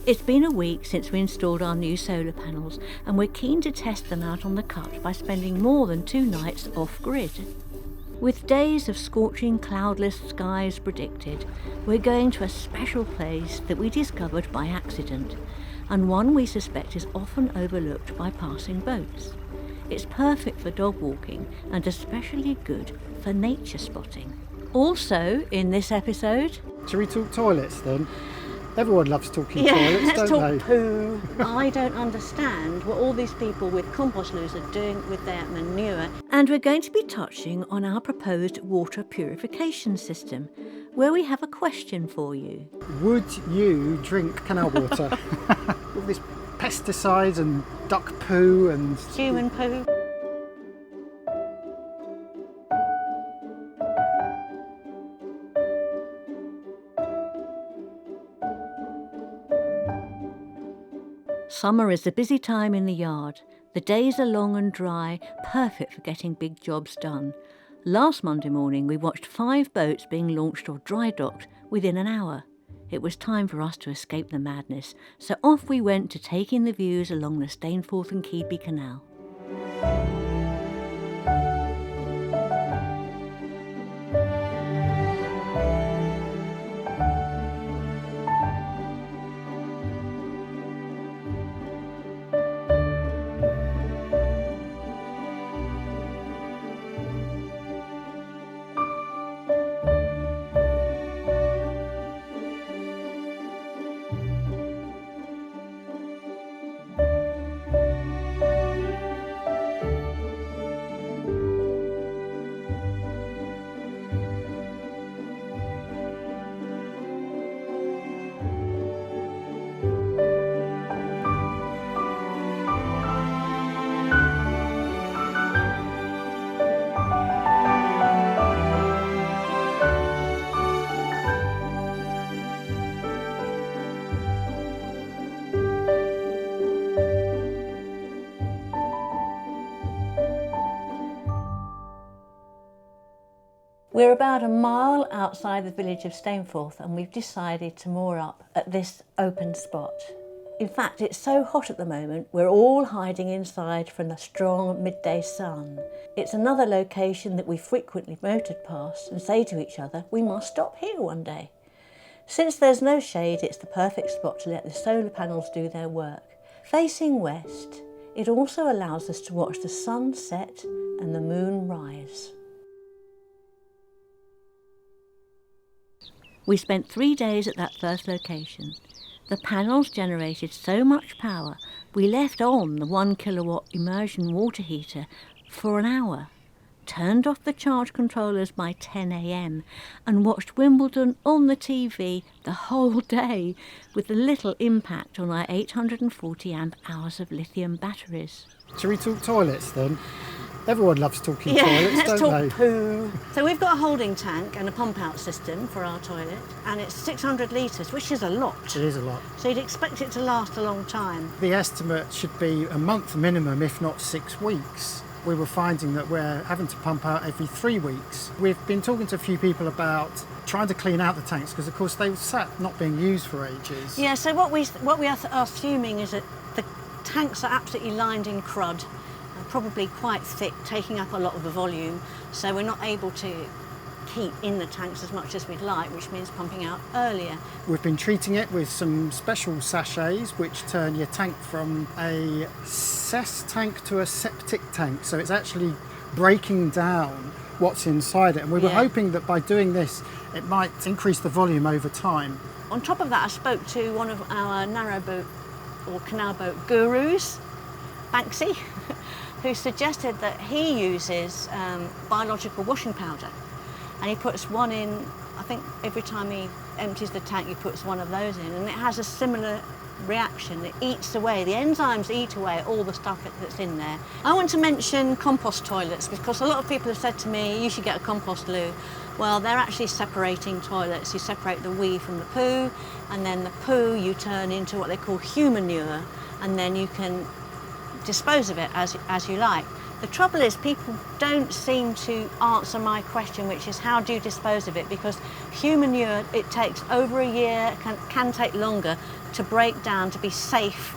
It's been a week since we installed our new solar panels, and we're keen to test them out on the cut by spending more than 2 nights off-grid. With days of scorching cloudless skies predicted, we're going to a special place that we discovered by accident, and one we suspect is often overlooked by passing boats. It's perfect for dog walking and especially good for nature spotting. Also, in this episode... Shall we talk toilets then? Everyone loves talking toilets, don't they? Let's talk poo. I don't understand what all these people with compost loos are doing with their manure. And we're going to be touching on our proposed water purification system, where we have a question for you. Would you drink canal water? All this pesticides and duck poo and... Human poo. Summer is a busy time in the yard. The days are long and dry, perfect for getting big jobs done. Last Monday morning we watched 5 boats being launched or dry docked within an hour. It was time for us to escape the madness, so off we went to take in the views along the Stainforth and Keadby Canal. We're about a mile outside the village of Stainforth and we've decided to moor up at this open spot. In fact, it's so hot at the moment, we're all hiding inside from the strong midday sun. It's another location that we frequently motored past and say to each other, we must stop here one day. Since there's no shade, it's the perfect spot to let the solar panels do their work. Facing west, it also allows us to watch the sun set and the moon rise. We spent 3 days at that first location. The panels generated so much power, we left on the 1 kilowatt immersion water heater for an hour, turned off the charge controllers by 10 a.m. and watched Wimbledon on the TV the whole day with little impact on our 840 amp hours of lithium batteries. Shall we talk toilets then? Everyone loves talking toilets, let's don't talk they? Poo. So we've got a holding tank and a pump out system for our toilet, and it's 600 litres, which is a lot. It is a lot. So you'd expect it to last a long time. The estimate should be a month minimum, if not 6 weeks. We were finding that we're having to pump out every 3 weeks. We've been talking to a few people about trying to clean out the tanks because, of course, they sat not being used for ages. Yeah, so what we are assuming is that the tanks are absolutely lined in crud, probably quite thick, taking up a lot of the volume, so we're not able to keep in the tanks as much as we'd like, which means pumping out earlier. We've been treating it with some special sachets which turn your tank from a cess tank to a septic tank, so it's actually breaking down what's inside it, and we were hoping that by doing this it might increase the volume over time. On top of that, I spoke to one of our narrowboat or canal boat gurus, Banksy, who suggested that he uses biological washing powder, and he puts one in, I think every time he empties the tank he puts one of those in, and it has a similar reaction. It eats away, the enzymes eat away all the stuff that's in there. I want to mention compost toilets because a lot of people have said to me, you should get a compost loo. Well, they're actually separating toilets. You separate the wee from the poo, and then the poo you turn into what they call human manure, and then you can dispose of it as you like. The trouble is people don't seem to answer my question, which is how do you dispose of it? Because human manure, it takes over a year, can take longer to break down, to be safe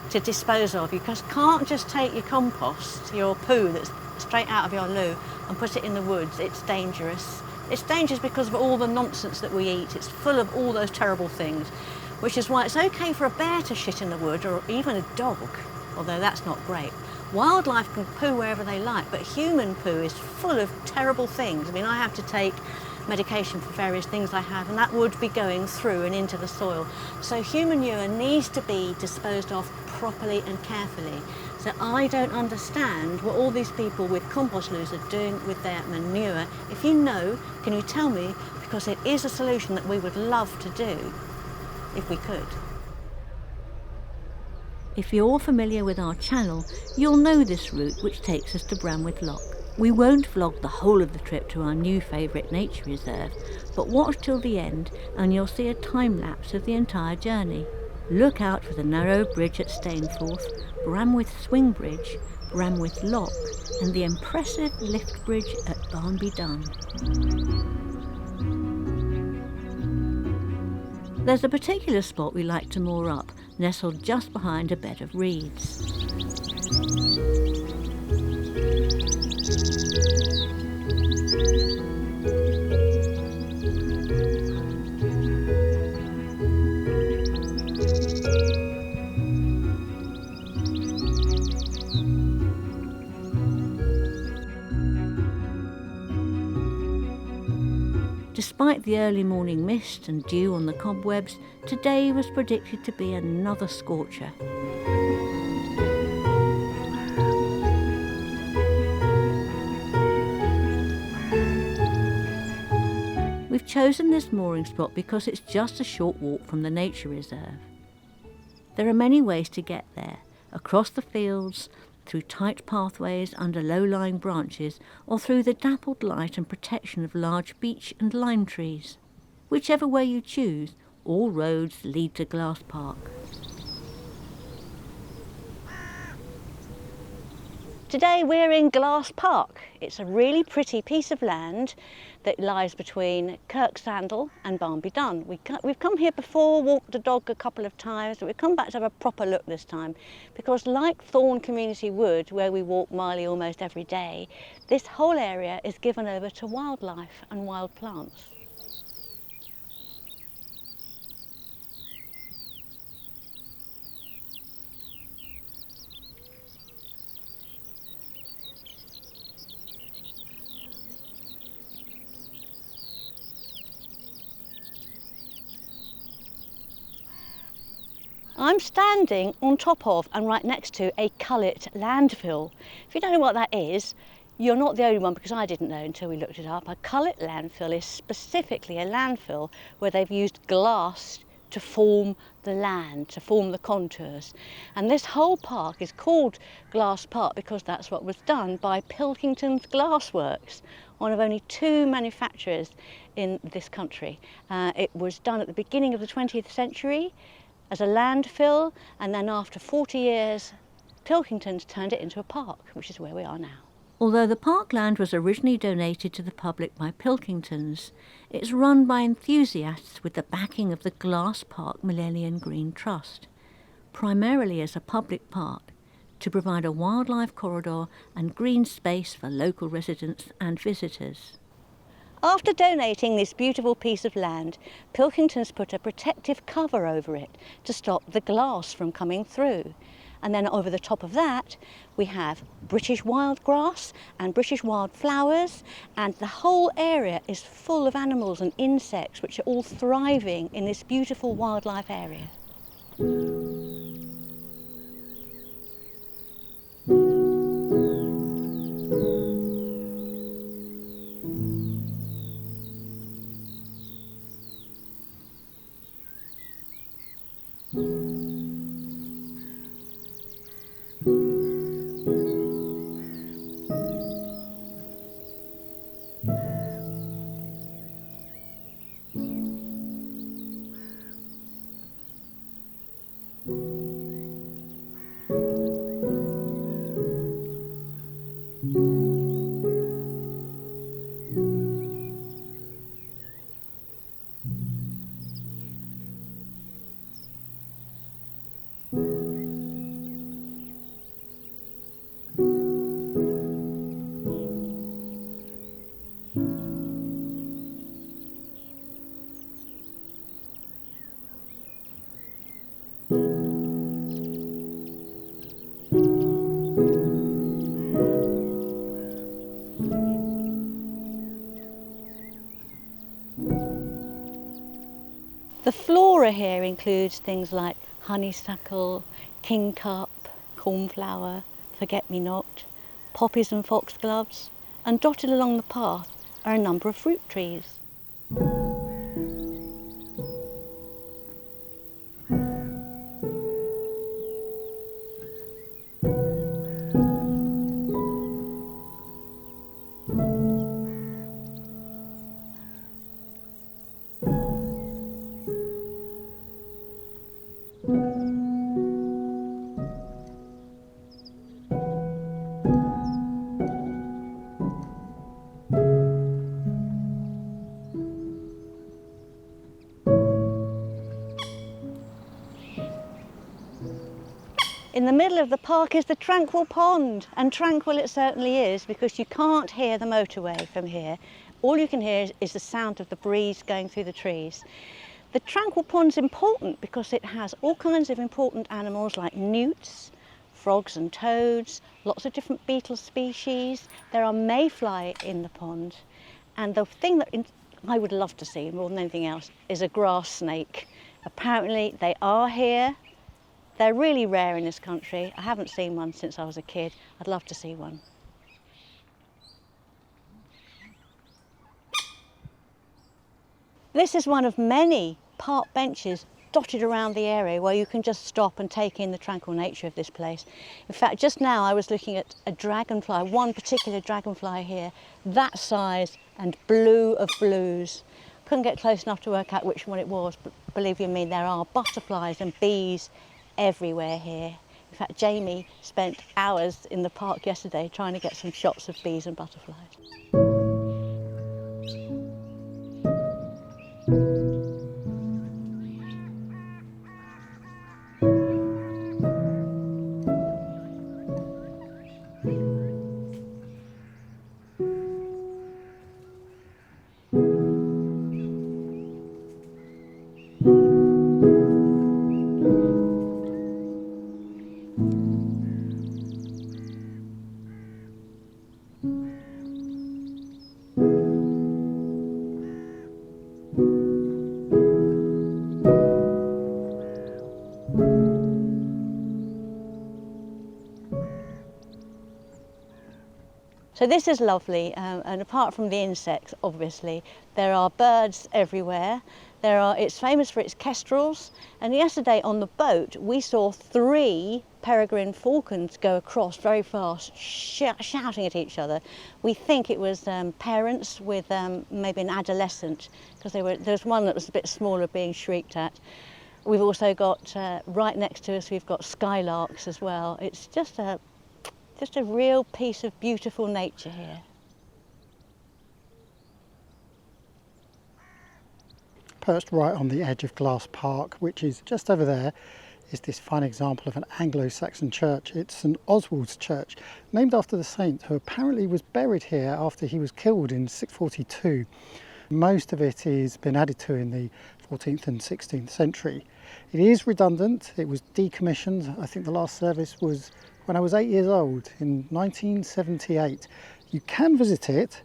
to dispose of. You can't just take your compost, your poo that's straight out of your loo, and put it in the woods. It's dangerous. It's dangerous because of all the nonsense that we eat. It's full of all those terrible things, which is why it's okay for a bear to shit in the wood, or even a dog, although that's not great. Wildlife can poo wherever they like, but human poo is full of terrible things. I mean, I have to take medication for various things I have, and that would be going through and into the soil. So human manure needs to be disposed of properly and carefully. So I don't understand what all these people with compost loos are doing with their manure. If you know, can you tell me? Because it is a solution that we would love to do if we could. If you're familiar with our channel, you'll know this route which takes us to Bramwith Lock. We won't vlog the whole of the trip to our new favourite nature reserve, but watch till the end and you'll see a time lapse of the entire journey. Look out for the narrow bridge at Stainforth, Bramwith Swing Bridge, Bramwith Lock, and the impressive lift bridge at Barnby Dun. There's a particular spot we like to moor up, nestled just behind a bed of reeds. Despite the early morning mist and dew on the cobwebs, today was predicted to be another scorcher. We've chosen this mooring spot because it's just a short walk from the nature reserve. There are many ways to get there, across the fields, through tight pathways under low-lying branches, or through the dappled light and protection of large beech and lime trees. Whichever way you choose, all roads lead to Glass Park. Today we're in Glass Park. It's a really pretty piece of land that lies between Kirk, Sandall and Barnby Dun. We've come here before, walked the dog a couple of times, but we've come back to have a proper look this time because, like Thorn Community Wood, where we walk Miley almost every day, this whole area is given over to wildlife and wild plants. I'm standing on top of and right next to a cullet landfill. If you don't know what that is, you're not the only one, because I didn't know until we looked it up. A cullet landfill is specifically a landfill where they've used glass to form the land, to form the contours. And this whole park is called Glass Park because that's what was done by Pilkintons Glassworks, one of only 2 manufacturers in this country. It was done at the beginning of the 20th century as a landfill, and then after 40 years, Pilkingtons turned it into a park, which is where we are now. Although the parkland was originally donated to the public by Pilkingtons, it's run by enthusiasts with the backing of the Glass Park Millennium Green Trust, primarily as a public park, to provide a wildlife corridor and green space for local residents and visitors. After donating this beautiful piece of land, Pilkingtons put a protective cover over it to stop the glass from coming through. And then over the top of that, we have British wild grass and British wildflowers, and the whole area is full of animals and insects which are all thriving in this beautiful wildlife area. includes things like honeysuckle, kingcup, cornflower, forget-me-not, poppies and foxgloves, and dotted along the path are a number of fruit trees. In the middle of the park is the Tranquil Pond, and tranquil it certainly is because you can't hear the motorway from here. All you can hear is the sound of the breeze going through the trees. The Tranquil Pond's important because it has all kinds of important animals like newts, frogs and toads, lots of different beetle species. There are mayfly in the pond, and the thing that I would love to see more than anything else is a grass snake. Apparently they are here. They're really rare in this country. I haven't seen one since I was a kid. I'd love to see one. This is one of many park benches dotted around the area where you can just stop and take in the tranquil nature of this place. In fact, just now I was looking at a dragonfly, one particular dragonfly here, that size and blue of blues. Couldn't get close enough to work out which one it was, but believe you me, there are butterflies and bees everywhere here. In fact, Jamie spent hours in the park yesterday trying to get some shots of bees and butterflies. So this is lovely, and apart from the insects, obviously, there are birds everywhere. It's famous for its kestrels, and yesterday on the boat we saw 3 peregrine falcons go across very fast, shouting at each other. We think it was parents with maybe an adolescent, because there was one that was a bit smaller being shrieked at. We've also got, right next to us, we've got skylarks as well. It's just a real piece of beautiful nature here. Perched right on the edge of Glass Park, which is just over there, is this fine example of an Anglo-Saxon church. It's St Oswald's church, named after the saint who apparently was buried here after he was killed in 642. Most of it has been added to in the 14th and 16th century. It is redundant. It was decommissioned. I think the last service was when I was 8 years old in 1978. You can visit it,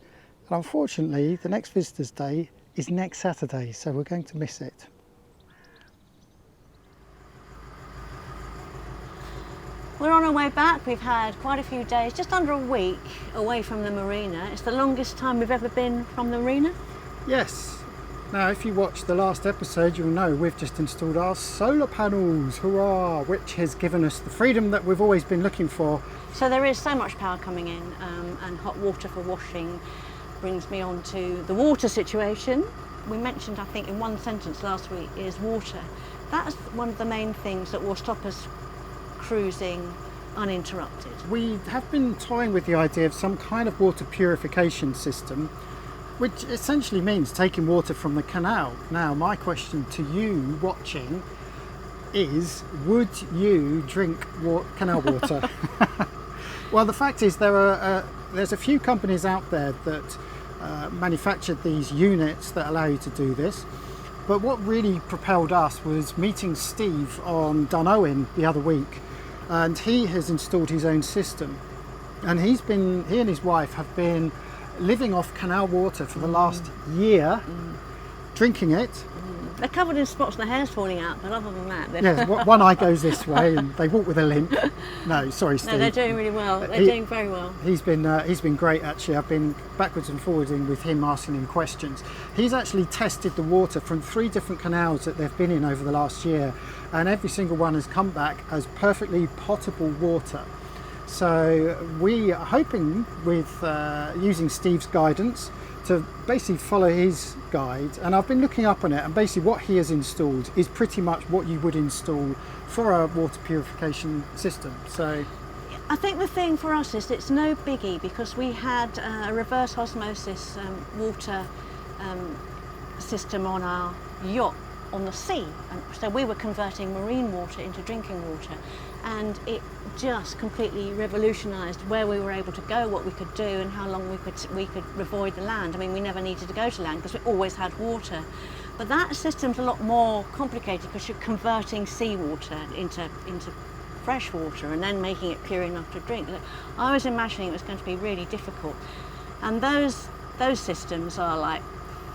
but unfortunately the next Visitors' Day is next Saturday, so we're going to miss it. We're on our way back. We've had quite a few days, just under a week away from the marina. It's the longest time we've ever been from the marina. Yes. Now, if you watched the last episode, you'll know we've just installed our solar panels, hurrah, which has given us the freedom that we've always been looking for. So there is so much power coming in, and hot water for washing brings me on to the water situation. We mentioned, I think, in one sentence last week, is water. That's one of the main things that will stop us cruising uninterrupted. We have been toying with the idea of some kind of water purification system, which essentially means taking water from the canal. Now, my question to you watching is, would you drink canal water? Well, the fact is there's a few companies out there that manufactured these units that allow you to do this. But what really propelled us was meeting Steve on Dunowen the other week, and he has installed his own system. And he and his wife have been living off canal water for the last year, drinking it, They're covered in spots and the hair's falling out, but other than that, Yeah, one eye goes this way and they walk with a limp. No, sorry, Steve. no, they're doing really well. They're doing very well. He's been great actually. I've been backwards and forwards with him, asking him questions. He's actually tested the water from 3 different canals that they've been in over the last year, and every single one has come back as perfectly potable water. So we are hoping with using Steve's guidance to basically follow his guide, and I've been looking up on it, and basically what he has installed is pretty much what you would install for a water purification system. So I think the thing for us is it's no biggie, because we had a reverse osmosis water system on our yacht on the sea, and so we were converting marine water into drinking water, and it just completely revolutionised where we were able to go, what we could do, and how long we could avoid the land. I mean, we never needed to go to land because we always had water. But that system's a lot more complicated because you're converting seawater into fresh water and then making it pure enough to drink. I was imagining it was going to be really difficult, and those systems are like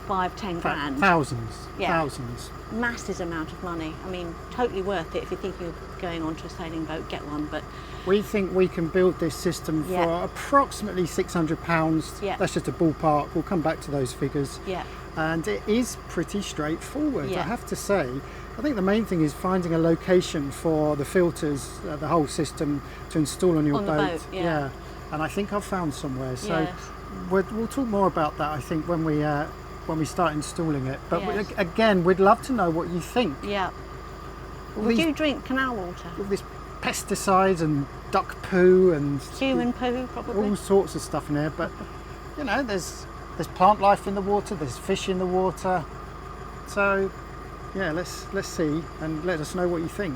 5-10 grand. Thousands. Massive amount of money. I mean, totally worth it if you think you're going onto a sailing boat, get one. But we think we can build this system for approximately £600. Yeah. That's just a ballpark. We'll come back to those figures. Yeah. And it is pretty straightforward, Yeah. I have to say. I think the main thing is finding a location for the filters, the whole system to install on your On the boat, yeah. And I think I've found somewhere. So Yes. we'll talk more about that, I think, when we start installing it. But Yes. again, we'd love to know what you think. Yeah. All Would these- you drink canal water? all this pesticides and duck poo and Human poo, probably. all sorts of stuff in there, but you know, there's plant life in the water, there's fish in the water, so yeah, let's see and let us know what you think.